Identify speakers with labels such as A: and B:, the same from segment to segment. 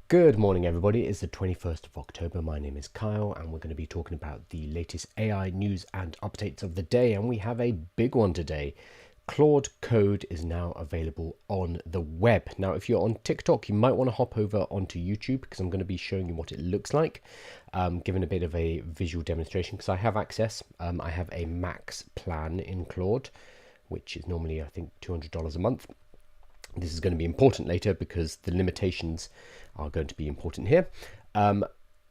A: Good morning, everybody. It's the 21st of October. My name is Kyle, and we're going to be talking about the latest AI news and updates of the day. And we have a big one today. Claude Code is now available on the web. Now, if you're on TikTok, you might want to hop over onto YouTube because I'm going to be showing you what it looks like, giving a bit of a visual demonstration because I have access. I have a max plan in Claude, which is normally, I think, $200 a month. This is going to be important later because the limitations are going to be important here.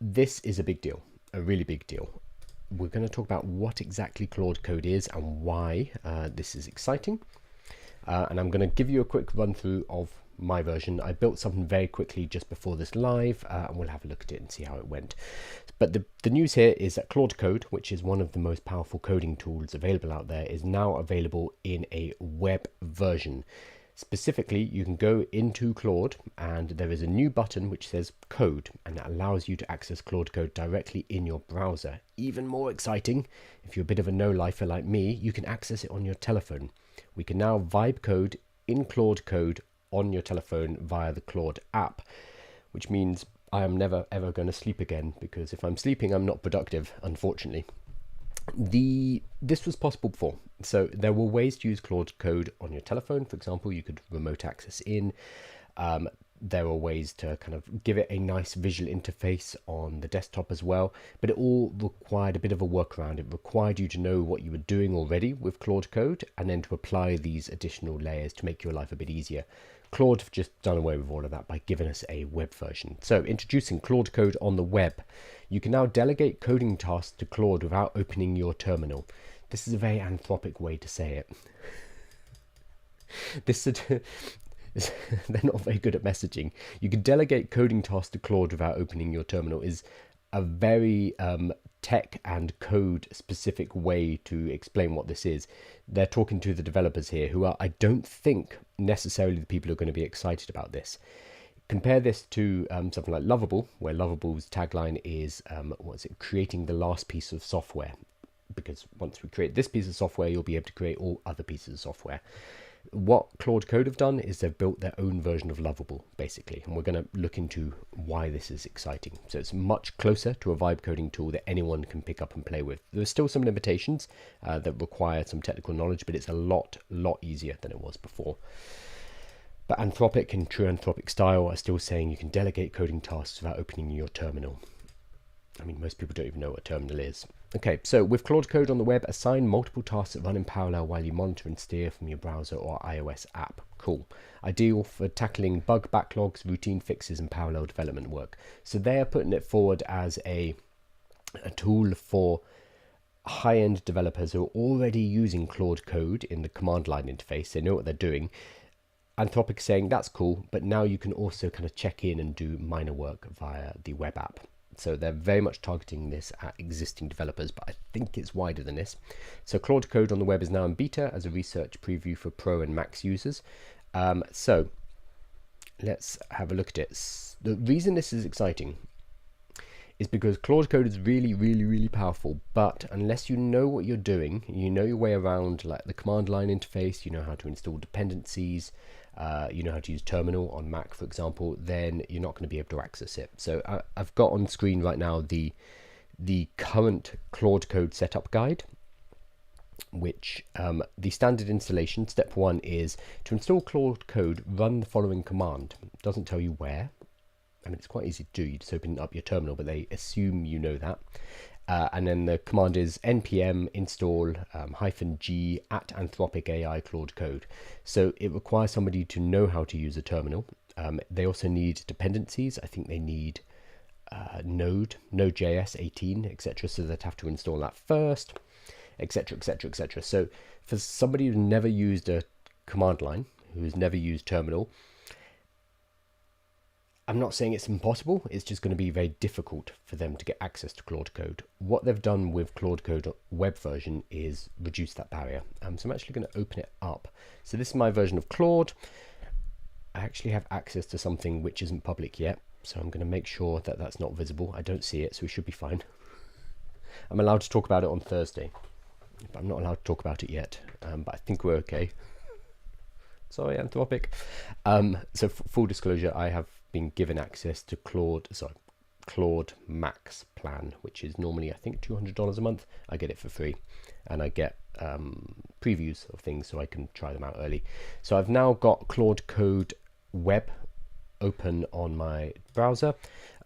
A: This is a big deal, a really big deal. We're going to talk about what exactly Claude Code is and why this is exciting. And I'm going to give you a quick run through of my version. I built something very quickly just before this live, and we'll have a look at it and see how it went. But the news here is that Claude Code, which is one of the most powerful coding tools available out there, is now available in a web version. Specifically, you can go into Claude and there is a new button which says Code, and that allows you to access Claude Code directly in your browser. Even more exciting, if you're a bit of a no-lifer like me, you can access it on your telephone. We can now vibe code in Claude Code on your telephone via the Claude app, which means I am never ever going to sleep again, because if I'm sleeping, I'm not productive, unfortunately. This was possible before, so there were ways to use Claude Code on your telephone. For example, you could remote access in. There were ways to kind of give it a nice visual interface on the desktop as well, but it all required a bit of a workaround. It required you to know what you were doing already with Claude Code and then to apply these additional layers to make your life a bit easier. Claude have just done away with all of that by giving us a web version. So introducing Claude Code on the web. You can now delegate coding tasks to Claude without opening your terminal. This is a very Anthropic way to say it. They're not very good at messaging. You can delegate coding tasks to Claude without opening your terminal is a very tech and code specific way to explain what this is. They're talking to the developers here who are, I don't think, necessarily the people who are going to be excited about this. Compare this to something like Lovable, where Lovable's tagline is, creating the last piece of software. Because once we create this piece of software, you'll be able to create all other pieces of software. What Claude Code have done is they've built their own version of Lovable, basically, and we're going to look into why this is exciting. So it's much closer to a vibe coding tool that anyone can pick up and play with. There's still some limitations that require some technical knowledge, but it's a lot easier than it was before. But Anthropic, in true Anthropic style, are still saying you can delegate coding tasks without opening your terminal. I mean, most people don't even know what a terminal is. Okay, so with Claude Code on the web, assign multiple tasks that run in parallel while you monitor and steer from your browser or iOS app. Cool. Ideal for tackling bug backlogs, routine fixes, and parallel development work. So they are putting it forward as a tool for high-end developers who are already using Claude Code in the command line interface. They know what they're doing. Anthropic saying that's cool, but now you can also kind of check in and do minor work via the web app. So they're very much targeting this at existing developers, but I think it's wider than this. So Claude Code on the web is now in beta as a research preview for Pro and Max users. So let's have a look at it. The reason this is exciting is because Claude Code is really powerful, but unless you know what you're doing, you know your way around like the command line interface, you know how to install dependencies, you know how to use terminal on Mac, for example, then you're not going to be able to access it. So I've got on screen right now the current Claude Code setup guide, which the standard installation, step 1 is to install Claude Code, run the following command. It doesn't tell you where. I mean, it's quite easy to do. You just open up your terminal, but they assume you know that. And then the command is npm install -g at Anthropic AI Claude Code. So it requires somebody to know how to use a terminal. They also need dependencies. I think they need Node.js 18, etc. So they'd have to install that first, etc., etc., etc. So for somebody who's never used a command line, who's never used terminal, I'm not saying it's impossible, it's just going to be very difficult for them to get access to Claude Code. What they've done with Claude Code web version is reduce that barrier. So I'm actually going to open it up. So this is my version of Claude. I actually have access to something which isn't public yet, so I'm going to make sure that that's not visible. I don't see it, so we should be fine. I'm allowed to talk about it on Thursday, but I'm not allowed to talk about it yet, but I think we're okay. Sorry, Anthropic. So full disclosure, I have been given access to Claude Max plan, which is normally I think $200 a month. I get it for free, and I get previews of things so I can try them out early. So I've now got Claude Code Web open on my browser.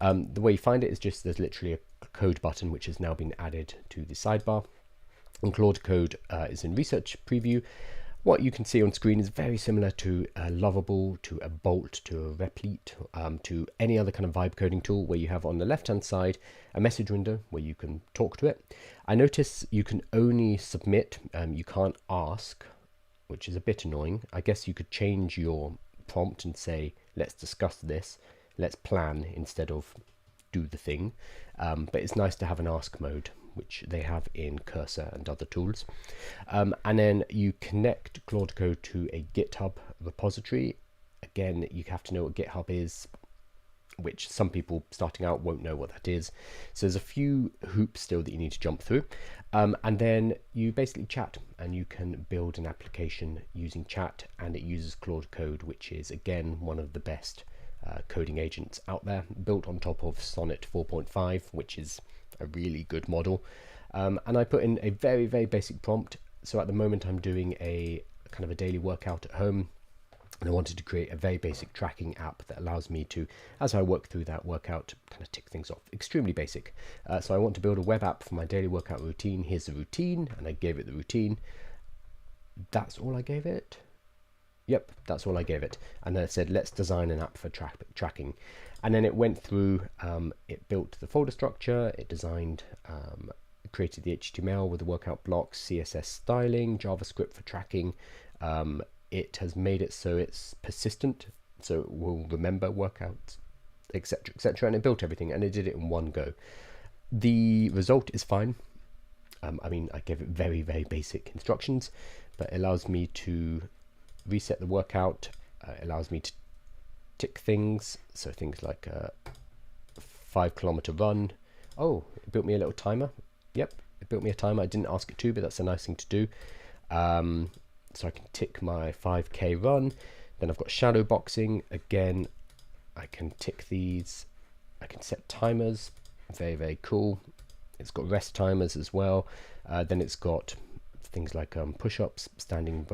A: The way you find it is just there's literally a code button which has now been added to the sidebar, and Claude Code is in research preview. What you can see on screen is very similar to a Lovable, to a Bolt, to a Replete, to any other kind of vibe coding tool, where you have on the left hand side a message window where you can talk to it. I notice you can only submit, you can't ask, which is a bit annoying. I guess you could change your prompt and say, let's discuss this, let's plan instead of do the thing. But it's nice to have an ask mode, which they have in Cursor and other tools. And then you connect Claude Code to a GitHub repository. Again, you have to know what GitHub is, which some people starting out won't know what that is. So there's a few hoops still that you need to jump through. And then you basically chat, and you can build an application using chat, and it uses Claude Code, which is again one of the best coding agents out there, built on top of Sonnet 4.5, which is a really good model. And I put in a very, very basic prompt. So at the moment I'm doing a kind of a daily workout at home, and I wanted to create a very basic tracking app that allows me to, as I work through that workout, kind of tick things off. Extremely basic. So I want to build a web app for my daily workout routine. Here's the routine, and I gave it the routine. That's all I gave it. Yep, that's all I gave it. And then I said, let's design an app for tracking. And then it went through, it built the folder structure, it designed, created the HTML with the workout blocks, CSS styling, JavaScript for tracking. It has made it so it's persistent, so it will remember workouts, etc., etc. And it built everything, and it did it in one go. The result is fine. I mean, I gave it very, very basic instructions, but it allows me to reset the workout. It allows me to tick things, so things like a 5 kilometer run. Oh, it built me a little timer. Yep, it built me a timer. I didn't ask it to, but that's a nice thing to do. So I can tick my 5k run. Then I've got shadow boxing. Again, I can tick these. I can set timers. Very, very cool. It's got rest timers as well. Then it's got things like push-ups, standing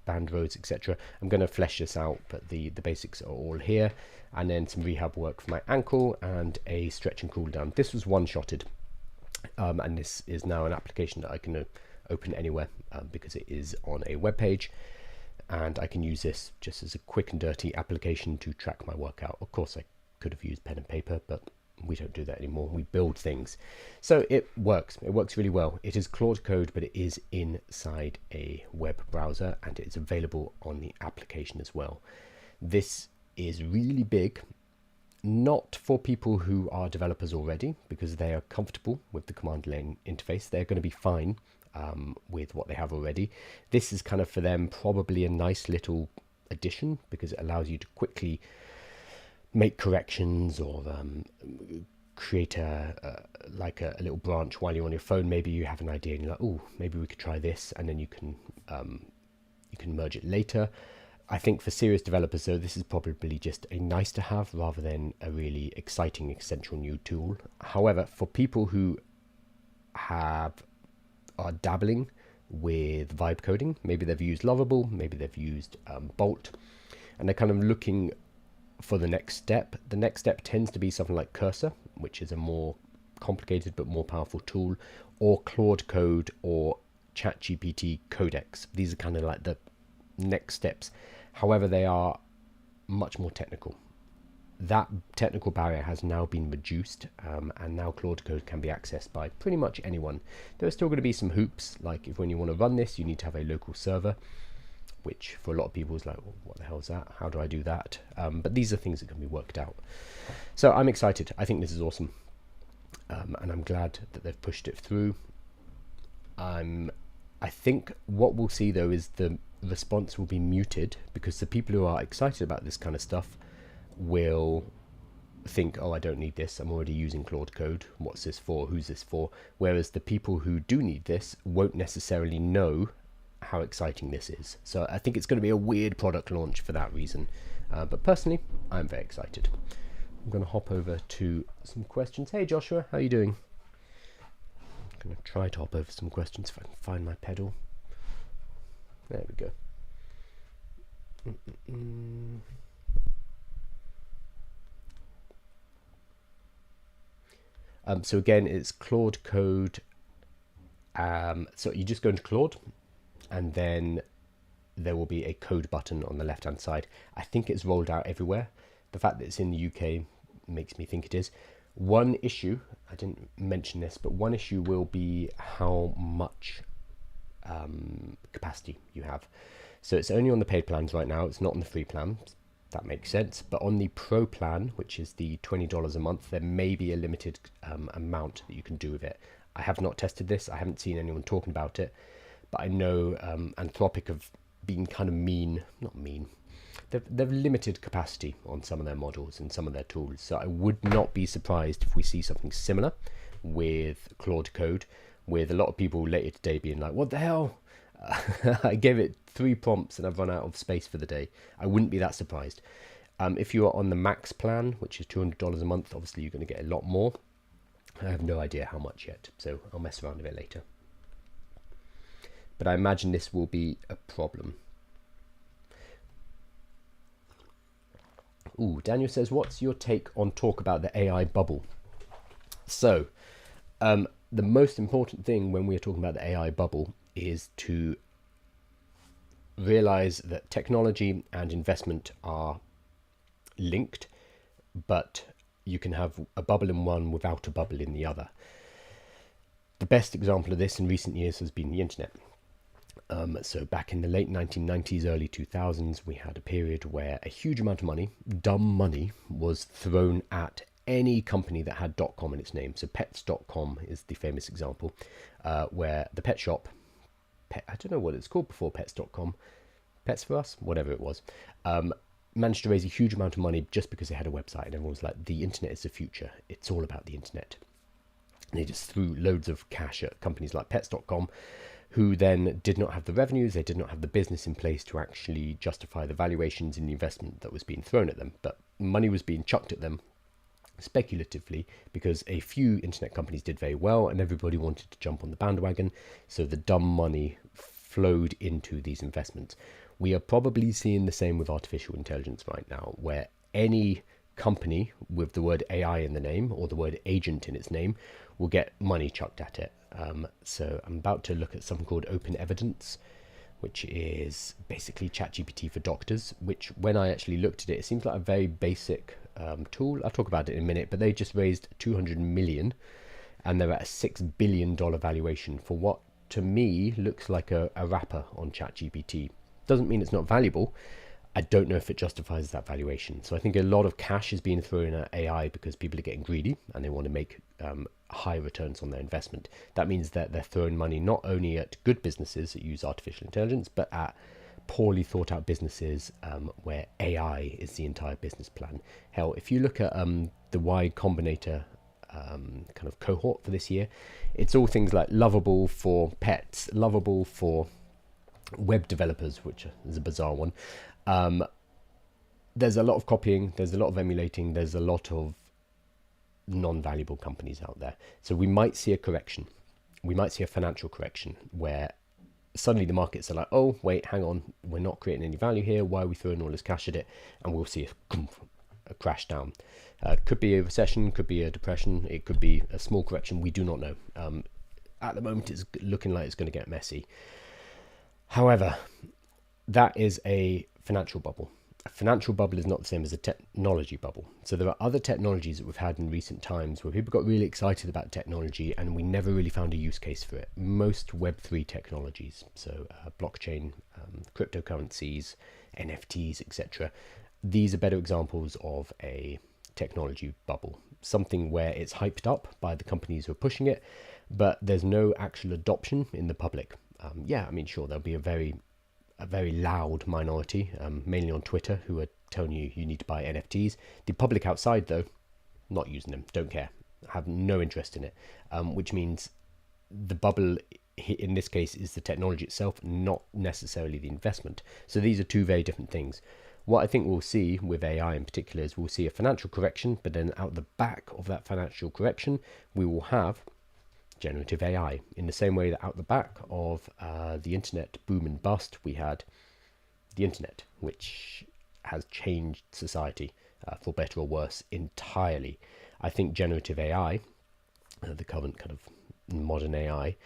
A: band rows, etc. I'm going to flesh this out, but the basics are all here. And then some rehab work for my ankle and a stretch and cool down. This was one-shotted, and this is now an application that I can open anywhere because it is on a web page, and I can use this just as a quick and dirty application to track my workout. Of course, I could have used pen and paper, but we don't do that anymore. We build things. So it works. It works really well. It is Claude Code, but it is inside a web browser, and it's available on the application as well. This is really big, not for people who are developers already, because they are comfortable with the command line interface. They're going to be fine with what they have already. This is kind of for them probably a nice little addition, because it allows you to quickly make corrections or create a little branch while you're on your phone. Maybe you have an idea and you're like, oh, maybe we could try this, and then you can merge it later. I think for serious developers, though, this is probably just a nice to have rather than a really exciting essential new tool. However, for people who are dabbling with vibe coding, maybe they've used Lovable, maybe they've used Bolt, and they're kind of looking for the next step. The next step tends to be something like Cursor, which is a more complicated but more powerful tool, or Claude Code or ChatGPT Codex. These are kind of like the next steps. However, they are much more technical. That technical barrier has now been reduced, and now Claude Code can be accessed by pretty much anyone. There are still going to be some hoops, like if when you want to run this, you need to have a local server, which for a lot of people is like, well, what the hell is that? How do I do that? But these are things that can be worked out. So I'm excited. I think this is awesome. And I'm glad that they've pushed it through. I think what we'll see, though, is the response will be muted, because the people who are excited about this kind of stuff will think, oh, I don't need this. I'm already using Claude Code. What's this for? Who's this for? Whereas the people who do need this won't necessarily know how exciting this is. So I think it's going to be a weird product launch for that reason. But personally, I'm very excited. I'm going to hop over to some questions. Hey Joshua, how are you doing? I'm going to try to hop over some questions if I can find my pedal. There we go. So again, it's Claude Code. So you just go into Claude, and then there will be a code button on the left hand side. I think it's rolled out everywhere. The fact that it's in the UK makes me think it is. One issue, I didn't mention this, but one issue will be how much capacity you have. So it's only on the paid plans right now. It's not on the free plan. That makes sense. But on the pro plan, which is the $20 a month, there may be a limited amount that you can do with it. I have not tested this. I haven't seen anyone talking about it, but I know Anthropic have been kind of not mean. They've limited capacity on some of their models and some of their tools. So I would not be surprised if we see something similar with Claude Code, with a lot of people later today being like, what the hell? I gave it 3 prompts and I've run out of space for the day. I wouldn't be that surprised. If you are on the max plan, which is $200 a month, obviously you're going to get a lot more. I have no idea how much yet, so I'll mess around with it later. But I imagine this will be a problem. Ooh, Daniel says, what's your take on talk about the AI bubble? So, the most important thing when we are talking about the AI bubble is to realize that technology and investment are linked, but you can have a bubble in one without a bubble in the other. The best example of this in recent years has been the internet. So back in the late 1990s, early 2000s, we had a period where a huge amount of money, dumb money, was thrown at any company that had .com in its name. So pets.com is the famous example, where the pet shop, I don't know what it's called before pets.com, Pets for Us, whatever it was, managed to raise a huge amount of money just because they had a website, and everyone was like, the internet is the future. It's all about the internet. And they just threw loads of cash at companies like pets.com, who then did not have the revenues, they did not have the business in place to actually justify the valuations in the investment that was being thrown at them. But money was being chucked at them speculatively because a few internet companies did very well and everybody wanted to jump on the bandwagon. So the dumb money flowed into these investments. We are probably seeing the same with artificial intelligence right now, where any company with the word AI in the name or the word agent in its name will get money chucked at it. So I'm about to look at something called Open Evidence, which is basically ChatGPT for doctors, which when I actually looked at it, it seems like a very basic tool. I'll talk about it in a minute, but they just raised 200 million and they're at a $6 billion valuation for what to me looks like a wrapper on ChatGPT. Doesn't mean it's not valuable. I don't know if it justifies that valuation. So I think a lot of cash is being thrown at AI because people are getting greedy and they want to make high returns on their investment. That means that they're throwing money not only at good businesses that use artificial intelligence, but at poorly thought out businesses where AI is the entire business plan. Hell, if you look at the Y Combinator kind of cohort for this year, it's all things like Lovable for pets, Lovable for web developers, which is a bizarre one. There's a lot of copying, there's a lot of emulating, there's a lot of non-valuable companies out there. So we might see a correction. We might see a financial correction where suddenly the markets are like, oh, wait, hang on, we're not creating any value here. Why are we throwing all this cash at it? And we'll see a crash down. Could be a recession, could be a depression, it could be a small correction. We do not know. At the moment, it's looking like it's going to get messy. However, that is a financial bubble. A financial bubble is not the same as a technology bubble. So there are other technologies that we've had in recent times where people got really excited about technology and we never really found a use case for it. Most Web3 technologies, so blockchain, cryptocurrencies, NFTs, etc. These are better examples of a technology bubble, something where it's hyped up by the companies who are pushing it, but there's no actual adoption in the public. Yeah, I mean, sure, there'll be a very loud minority, mainly on Twitter, who are telling you need to buy NFTs. The public outside, though, not using them, don't care, have no interest in it, which means the bubble in this case is the technology itself, not necessarily the investment. So these are two very different things. What I think we'll see with AI in particular is we'll see a financial correction, but then out the back of that financial correction, we will have generative AI. In the same way that out the back of the internet boom and bust, we had the internet, which has changed society for better or worse entirely. I think generative AI, the current kind of modern AI,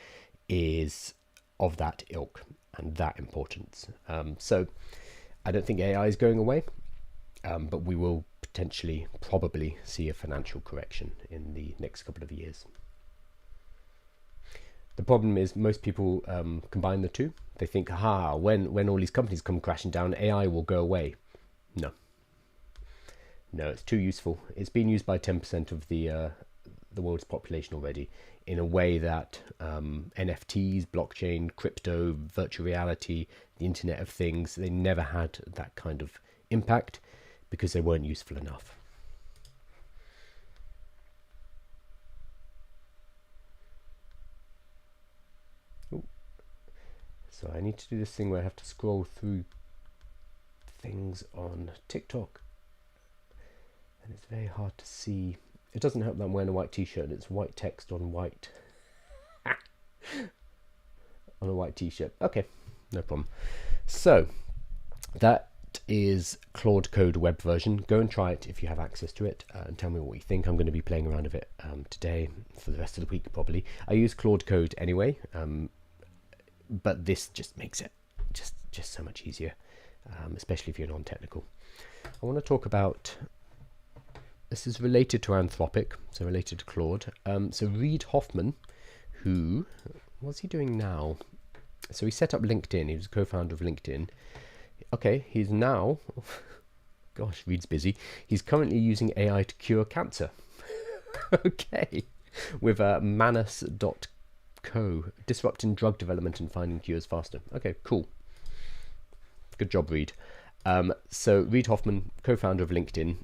A: is of that ilk and that importance. So I don't think AI is going away, but we will potentially, probably see a financial correction in the next couple of years. The problem is most people combine the two. They think, when all these companies come crashing down, AI will go away. No, it's too useful. It's been used by 10% of the world's population already in a way that NFTs, blockchain, crypto, virtual reality, the Internet of Things, they never had that kind of impact because they weren't useful enough. Ooh. So I need to do this thing where I have to scroll through things on TikTok, and it's very hard to see. It doesn't help that I'm wearing a white t-shirt and it's white text on white on a white t-shirt. Okay, no problem. So that is Claude Code web version. Go and try it if you have access to it, and tell me what you think. I'm going to be playing around with it today for the rest of the week probably. I use Claude Code anyway, but this just makes it just so much easier, especially if you're non-technical. I want to talk about, this is related to Anthropic, so related to Claude. So Reid Hoffman, what's he doing now? So he set up LinkedIn. He was a co-founder of LinkedIn. Okay, he's now, gosh, Reid's busy. He's currently using AI to cure cancer. Okay, with Manus.co, disrupting drug development and finding cures faster. Okay, cool. Good job, Reid. So Reid Hoffman, co-founder of LinkedIn,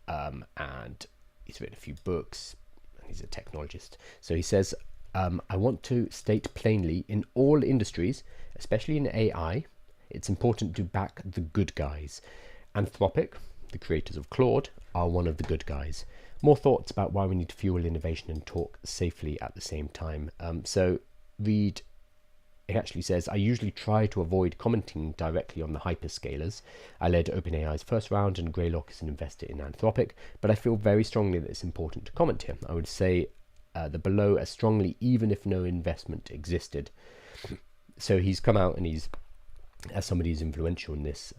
A: and he's written a few books, and he's a technologist. So he says, I want to state plainly, in all industries, especially in AI, it's important to back the good guys. Anthropic, the creators of Claude, are one of the good guys. More thoughts about why we need to fuel innovation and talk safely at the same time. So Reid, it actually says, I usually try to avoid commenting directly on the hyperscalers. I led OpenAI's first round, and Greylock is an investor in Anthropic, but I feel very strongly that it's important to comment here. I would say the below as strongly, even if no investment existed. So he's come out and he's, as somebody who's influential in this,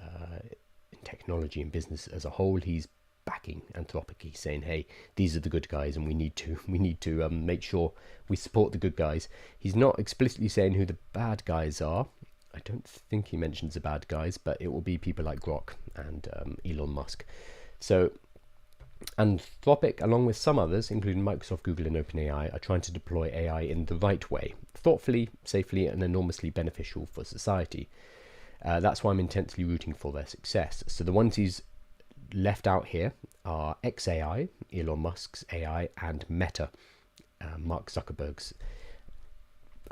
A: in technology and business as a whole, he's backing Anthropic. He's saying, hey, these are the good guys, and we need to make sure we support the good guys. He's not explicitly saying who the bad guys are. I don't think he mentions the bad guys, but it will be people like Grok and Elon Musk. So Anthropic, along with some others, including Microsoft, Google, and OpenAI, are trying to deploy AI in the right way, thoughtfully, safely, and enormously beneficial for society. That's why I'm intensely rooting for their success. So the ones he's left out here are xAI, Elon Musk's AI, and Meta, Mark Zuckerberg's,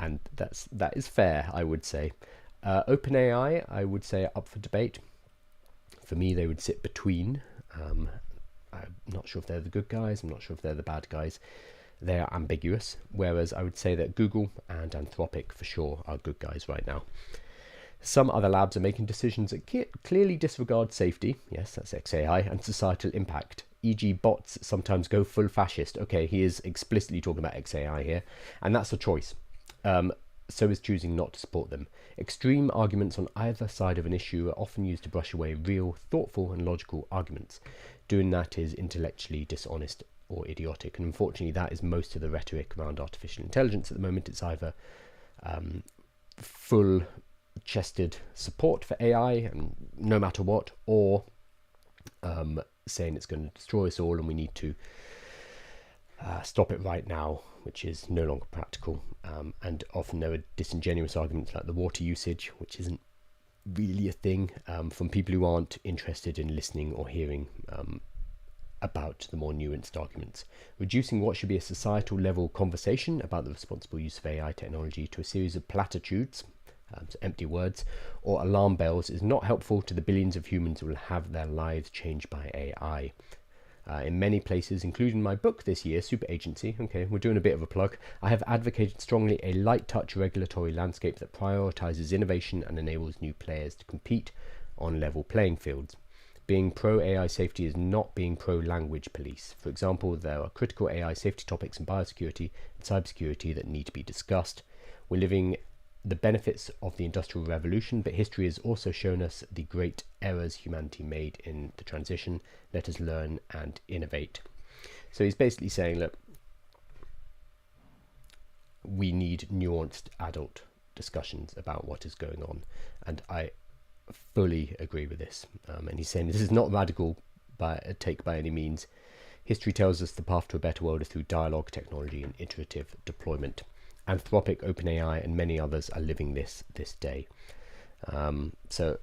A: and that is fair, I would say. OpenAI, I would say, are up for debate. For me, they would sit between. I'm not sure if they're the good guys. I'm not sure if they're the bad guys. They are ambiguous. Whereas I would say that Google and Anthropic for sure are good guys right now. Some other labs are making decisions that clearly disregard safety, yes, that's xAI, and societal impact. E.g. bots sometimes go full fascist. Okay, he is explicitly talking about xAI here, and that's a choice. So is choosing not to support them. Extreme arguments on either side of an issue are often used to brush away real, thoughtful, and logical arguments. Doing that is intellectually dishonest or idiotic, and unfortunately that is most of the rhetoric around artificial intelligence at the moment. It's either full-chested support for AI, and no matter what, or saying it's going to destroy us all and we need to stop it right now, which is no longer practical. And often there are disingenuous arguments like the water usage, which isn't really a thing, from people who aren't interested in listening or hearing about the more nuanced arguments. Reducing what should be a societal level conversation about the responsible use of AI technology to a series of platitudes, so empty words, or alarm bells is not helpful to the billions of humans who will have their lives changed by AI. In many places, including my book this year, Super Agency, okay, we're doing a bit of a plug, I have advocated strongly a light touch regulatory landscape that prioritizes innovation and enables new players to compete on level playing fields. Being pro AI safety is not being pro language police. For example, there are critical AI safety topics in biosecurity and cybersecurity that need to be discussed. We're living the benefits of the Industrial Revolution, but history has also shown us the great errors humanity made in the transition. Let us learn and innovate. So he's basically saying, look, we need nuanced adult discussions about what is going on. And I fully agree with this. And he's saying this is not radical by a take by any means. History tells us the path to a better world is through dialogue, technology, and iterative deployment. Anthropic, OpenAI, and many others are living this day. So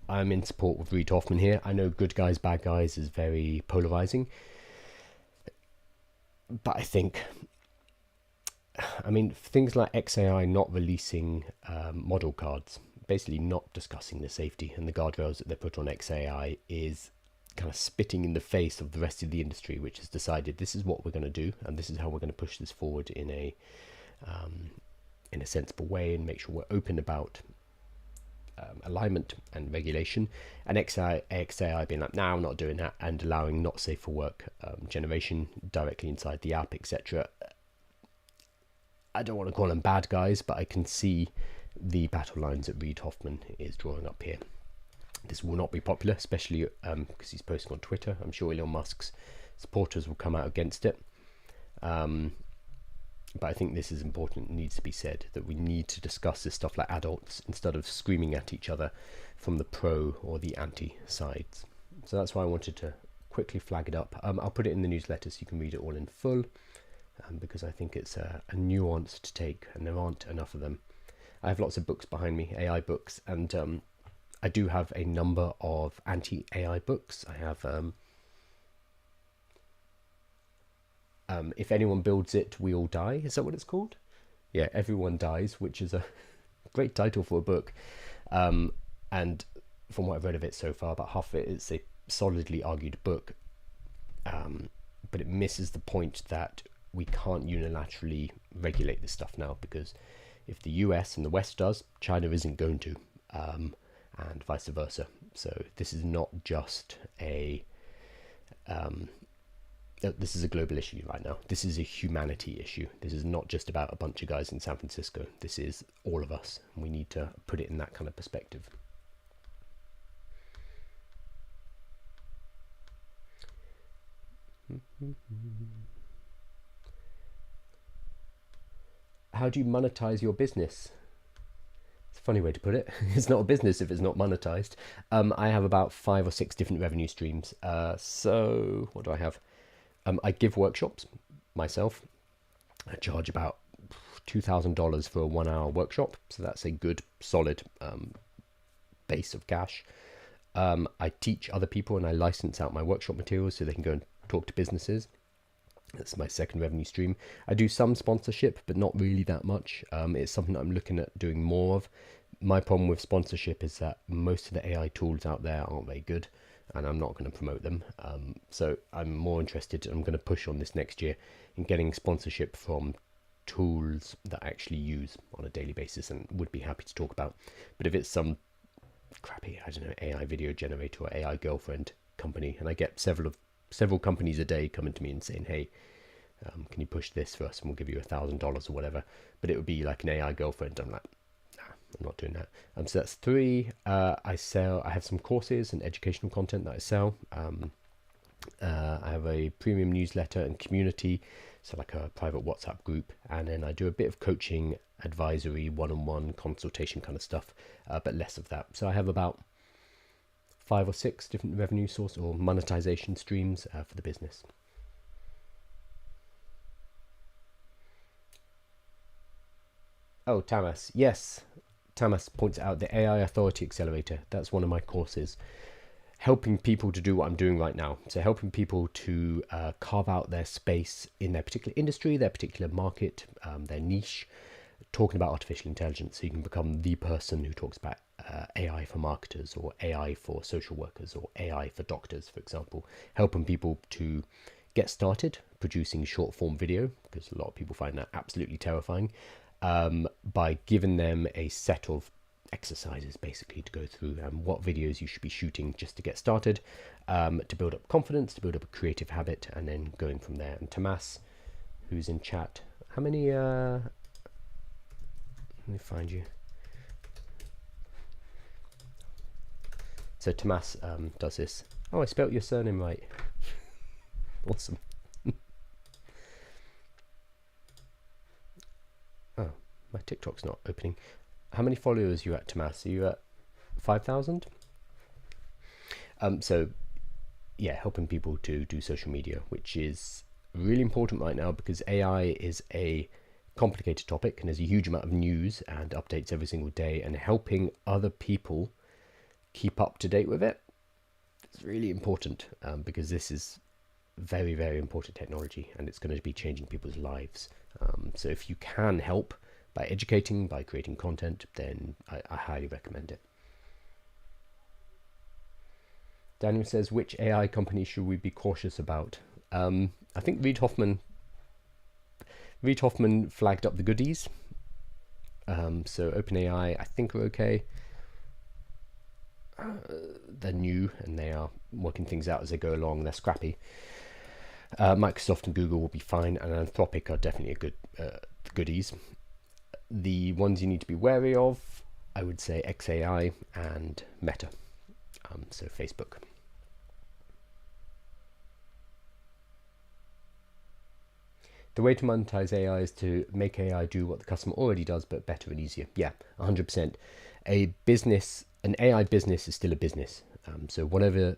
A: I'm in support with Reid Hoffman here. I know good guys, bad guys is very polarizing. But I think, things like XAI not releasing model cards, basically not discussing the safety and the guardrails that they put on XAI is kind of spitting in the face of the rest of the industry, which has decided this is what we're going to do and this is how we're going to push this forward in a sensible way and make sure we're open about alignment and regulation. And XAI being like, nah, I'm not doing that, and allowing not safe for work generation directly inside the app, etc. I don't want to call them bad guys, but I can see the battle lines that Reid Hoffman is drawing up here. This will not be popular, especially because he's posting on Twitter. I'm sure Elon Musk's supporters will come out against it. But I think this is important. It needs to be said that we need to discuss this stuff like adults instead of screaming at each other from the pro or the anti sides. So that's why I wanted to quickly flag it up. I'll put it in the newsletter so you can read it all in full, because I think it's a nuanced take and there aren't enough of them. I have lots of books behind me, AI books, and I do have a number of anti-AI books. I have If Anyone Builds It, We All Die. Is that what it's called? Yeah, Everyone Dies, which is a great title for a book. And from what I've read of it so far, about half of it is a solidly argued book. But it misses the point that we can't unilaterally regulate this stuff now, because if the US and the West does, China isn't going to, and vice versa. So this is not just this is a global issue right now. This is a humanity issue. This is not just about a bunch of guys in San Francisco. This is all of us. We need to put it in that kind of perspective. How do you monetize your business? It's a funny way to put it. It's not a business if it's not monetized. I have about 5 or 6 different revenue streams. So what do I have? I give workshops myself. I charge about $2,000 for a 1-hour workshop. So that's a good solid base of cash. I teach other people and I license out my workshop materials so they can go and talk to businesses. That's my second revenue stream. I do some sponsorship, but not really that much. It's something that I'm looking at doing more of. My problem with sponsorship is that most of the AI tools out there aren't very good, and I'm not going to promote them. So I'm more interested, I'm going to push on this next year, in getting sponsorship from tools that I actually use on a daily basis and would be happy to talk about. But if it's some crappy, I don't know, AI video generator or AI girlfriend company, and I get several companies a day coming to me and saying, hey, can you push this for us and we'll give you $1,000 or whatever, but it would be like an AI girlfriend. I'm like, nah, I'm not doing that. So that's 3. I have some courses and educational content that I sell. I have a premium newsletter and community, so like a private WhatsApp group, and then I do a bit of coaching, advisory, one-on-one consultation kind of stuff, but less of that. So I have about 5 or 6 different revenue source or monetization streams for the business. Oh, Tamas. Yes, Tamas points out the AI Authority Accelerator. That's one of my courses, helping people to do what I'm doing right now. So helping people to carve out their space in their particular industry, their particular market, their niche, talking about artificial intelligence. So you can become the person who talks about AI for marketers, or AI for social workers, or AI for doctors, for example, helping people to get started producing short form video, because a lot of people find that absolutely terrifying, by giving them a set of exercises basically to go through, and what videos you should be shooting just to get started, to build up confidence, to build up a creative habit, and then going from there. And Tomas, who's in chat, how many let me find you. So Tomas does this. Oh, I spelt your surname right. Awesome. Oh, my TikTok's not opening. How many followers are you at, Tomas? Are you at 5,000? So yeah, helping people to do social media, which is really important right now because AI is a complicated topic and there's a huge amount of news and updates every single day, and helping other people keep up to date with it is really important, because this is very, very important technology and it's going to be changing people's lives. So if you can help by educating, by creating content, then I highly recommend it. Daniel says, which AI company should we be cautious about? I think Reid Hoffman flagged up the goodies. So OpenAI, I think, are okay. They're new and they are working things out as they go along. They're scrappy. Microsoft and Google will be fine, and Anthropic are definitely a good goodies. The ones you need to be wary of, I would say xAI and Meta, so Facebook. The way to monetize AI is to make AI do what the customer already does, but better and easier. Yeah, 100%. An AI business is still a business. So whatever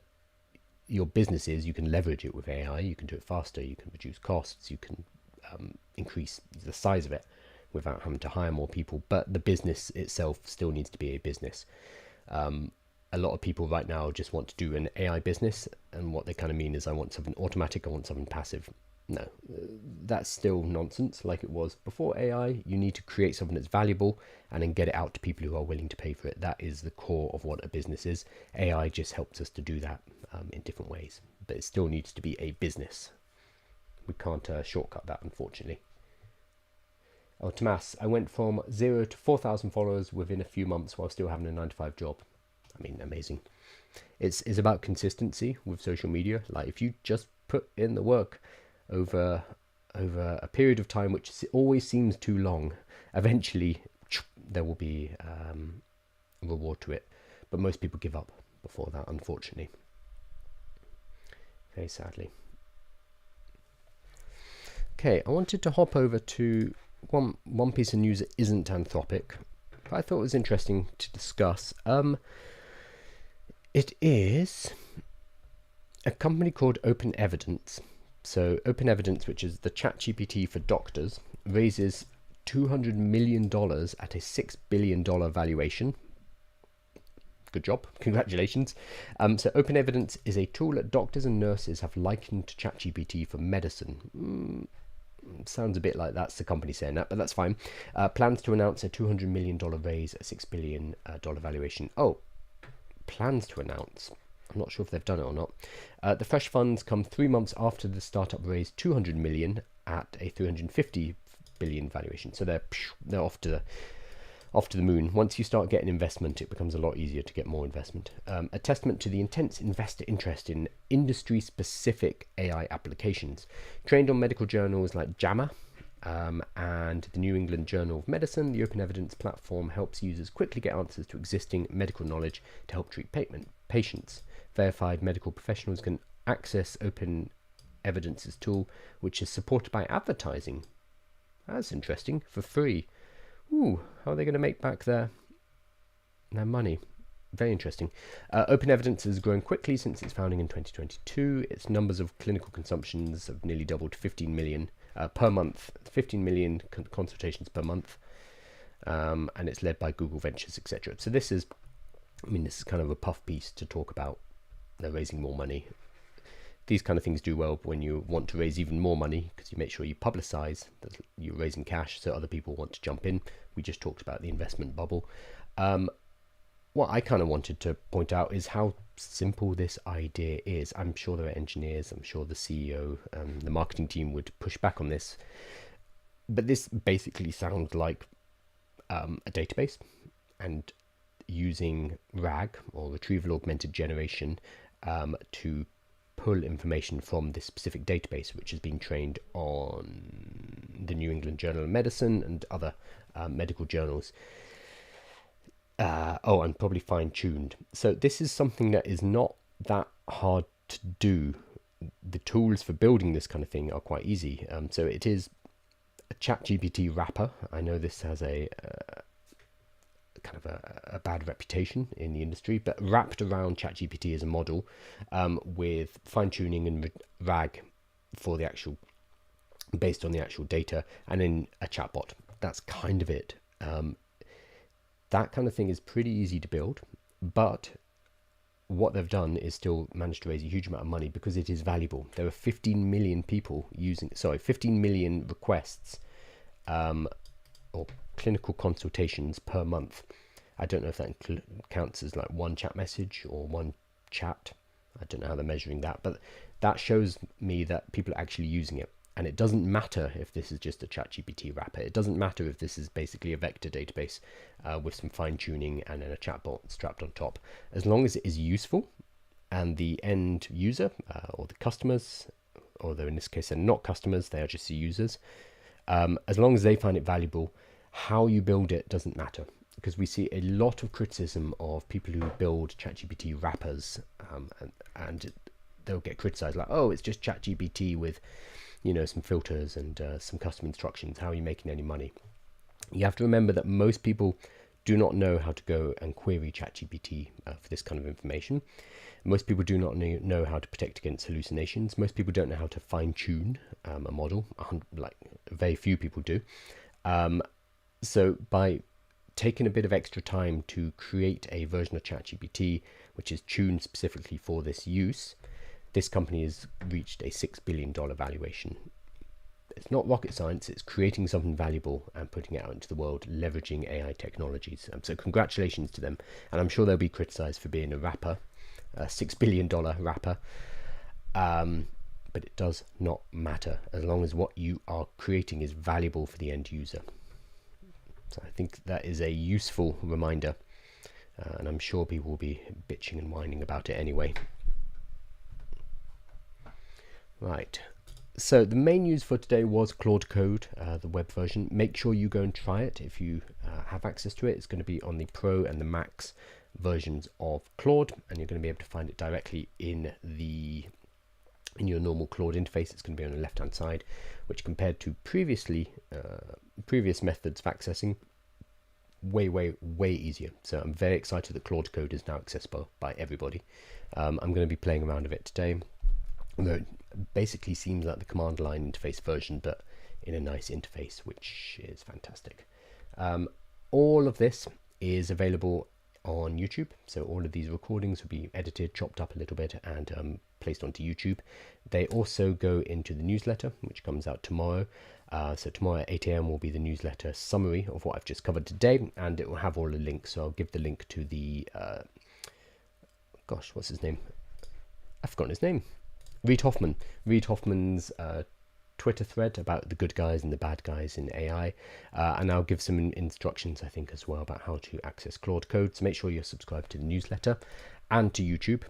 A: your business is, you can leverage it with AI. You can do it faster. You can reduce costs. You can increase the size of it without having to hire more people. But the business itself still needs to be a business. A lot of people right now just want to do an AI business, and what they kind of mean is, I want something automatic, I want something passive. No, that's still nonsense like it was before AI. You need to create something that's valuable and then get it out to people who are willing to pay for it. That is the core of what a business is. AI just helps us to do that in different ways, but it still needs to be a business. We can't shortcut that, unfortunately. Oh, Tomas, I went from 0 to 4,000 followers within a few months while still having a 9-to-5 job. I mean, amazing. It's about consistency with social media. Like, if you just put in the work over a period of time, which always seems too long, eventually there will be a reward to it. But most people give up before that, unfortunately. Very sadly. Okay, I wanted to hop over to one piece of news that isn't Anthropic, but I thought it was interesting to discuss. It is a company called OpenEvidence. So OpenEvidence, which is the ChatGPT for doctors, raises $200 million at a $6 billion valuation. Good job. Congratulations. So OpenEvidence is a tool that doctors and nurses have likened to ChatGPT for medicine. Sounds a bit like that's the company saying that, but that's fine. Plans to announce a $200 million raise, a $6 billion valuation. Oh, plans to announce. I'm not sure if they've done it or not. The fresh funds come 3 months after the startup raised $200 million at a $350 billion valuation. So they're off to the moon. Once you start getting investment, it becomes a lot easier to get more investment. A testament to the intense investor interest in industry-specific AI applications. Trained on medical journals like JAMA and the New England Journal of Medicine, the OpenEvidence platform helps users quickly get answers to existing medical knowledge to help treat patients. Verified medical professionals can access OpenEvidence's tool, which is supported by advertising. That's interesting, for free. Ooh, how are they going to make back their money? Very interesting. OpenEvidence has grown quickly since its founding in 2022. Its numbers of clinical consumptions have nearly doubled to 15 million per month, 15 million consultations per month, and it's led by Google Ventures, etc. So this is kind of a puff piece to talk about. They're raising more money. these kind of things do well when you want to raise even more money, because you make sure you publicize that you're raising cash so other people want to jump in. We just talked about the investment bubble. What I kind of wanted to point out is how simple this idea is. I'm sure there are engineers, I'm sure the CEO, the marketing team would push back on this, but this basically sounds like a database, and using RAG, or retrieval augmented generation, to pull information from this specific database, which has been trained on the New England Journal of Medicine and other medical journals. And probably fine-tuned. So this is something that is not that hard to do. The tools for building this kind of thing are quite easy. So it is a ChatGPT wrapper. I know this has a kind of a bad reputation in the industry, but wrapped around ChatGPT is a model with fine-tuning and RAG for the actual, based on the actual data, and then a chatbot. That's kind of it. That kind of thing is pretty easy to build, but what they've done is still managed to raise a huge amount of money because it is valuable. There are 15 million people 15 million requests or clinical consultations per month. I don't know if that counts as like one chat message or one chat. I don't know how they're measuring that, but that shows me that people are actually using it. And it doesn't matter if this is just a ChatGPT wrapper. It doesn't matter if this is basically a vector database with some fine tuning and then a chatbot strapped on top. As long as it is useful and the end user or the customers, although in this case they're not customers, they are just the users, as long as they find it valuable, how you build it doesn't matter. Because we see a lot of criticism of people who build ChatGPT wrappers, and they'll get criticized like, oh, it's just ChatGPT with some filters and some custom instructions. How are you making any money? You have to remember that most people do not know how to go and query ChatGPT for this kind of information. Most people do not know how to protect against hallucinations. Most people don't know how to fine-tune a model. Like very few people do. So by taking a bit of extra time to create a version of ChatGPT which is tuned specifically for this use, this company has reached a $6 billion valuation. It's not rocket science, it's creating something valuable and putting it out into the world, leveraging AI technologies. So congratulations to them. And I'm sure they'll be criticized for being a wrapper, a $6 billion wrapper. But it does not matter as long as what you are creating is valuable for the end user. So I think that is a useful reminder. And I'm sure people will be bitching and whining about it anyway. Right, so the main news for today was Claude Code, the web version. Make sure you go and try it if you have access to it. It's going to be on the Pro and the Max versions of Claude, and you're going to be able to find it directly in your normal Claude interface. It's going to be on the left-hand side, which compared to previous methods of accessing, way easier. So I'm very excited that Claude Code is now accessible by everybody. I'm going to be playing around with it today. Although it basically seems like the command line interface version, but in a nice interface, which is fantastic. All of this is available on YouTube. So all of these recordings will be edited, chopped up a little bit, and placed onto YouTube. They also go into the newsletter, which comes out tomorrow. So tomorrow at 8 AM will be the newsletter summary of what I've just covered today, and it will have all the links. So I'll give the link to the, what's his name? I've forgotten his name. Reid Hoffman. Reid Hoffman's Twitter thread about the good guys and the bad guys in AI. And I'll give some instructions, I think, as well about how to access Claude Code. So make sure you're subscribed to the newsletter and to YouTube.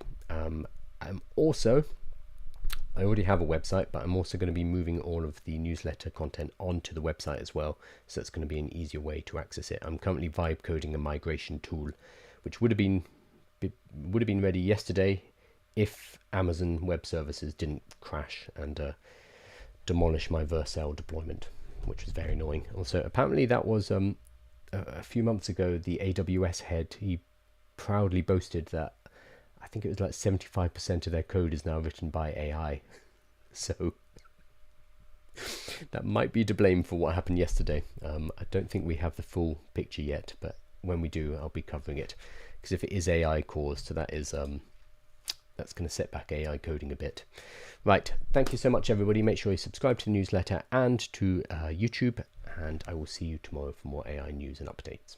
A: I already have a website, but I'm also going to be moving all of the newsletter content onto the website as well. So it's going to be an easier way to access it. I'm currently vibe coding a migration tool, which would have been ready yesterday if Amazon Web Services didn't crash and demolish my Vercel deployment, which was very annoying. Also, apparently that was a few months ago, the AWS head, he proudly boasted that I think it was like 75% of their code is now written by AI. So that might be to blame for what happened yesterday. I don't think we have the full picture yet, but when we do, I'll be covering it. Because if it is AI caused, so that is that's going to set back AI coding a bit. Right, thank you so much, everybody. Make sure you subscribe to the newsletter and to YouTube, and I will see you tomorrow for more AI news and updates.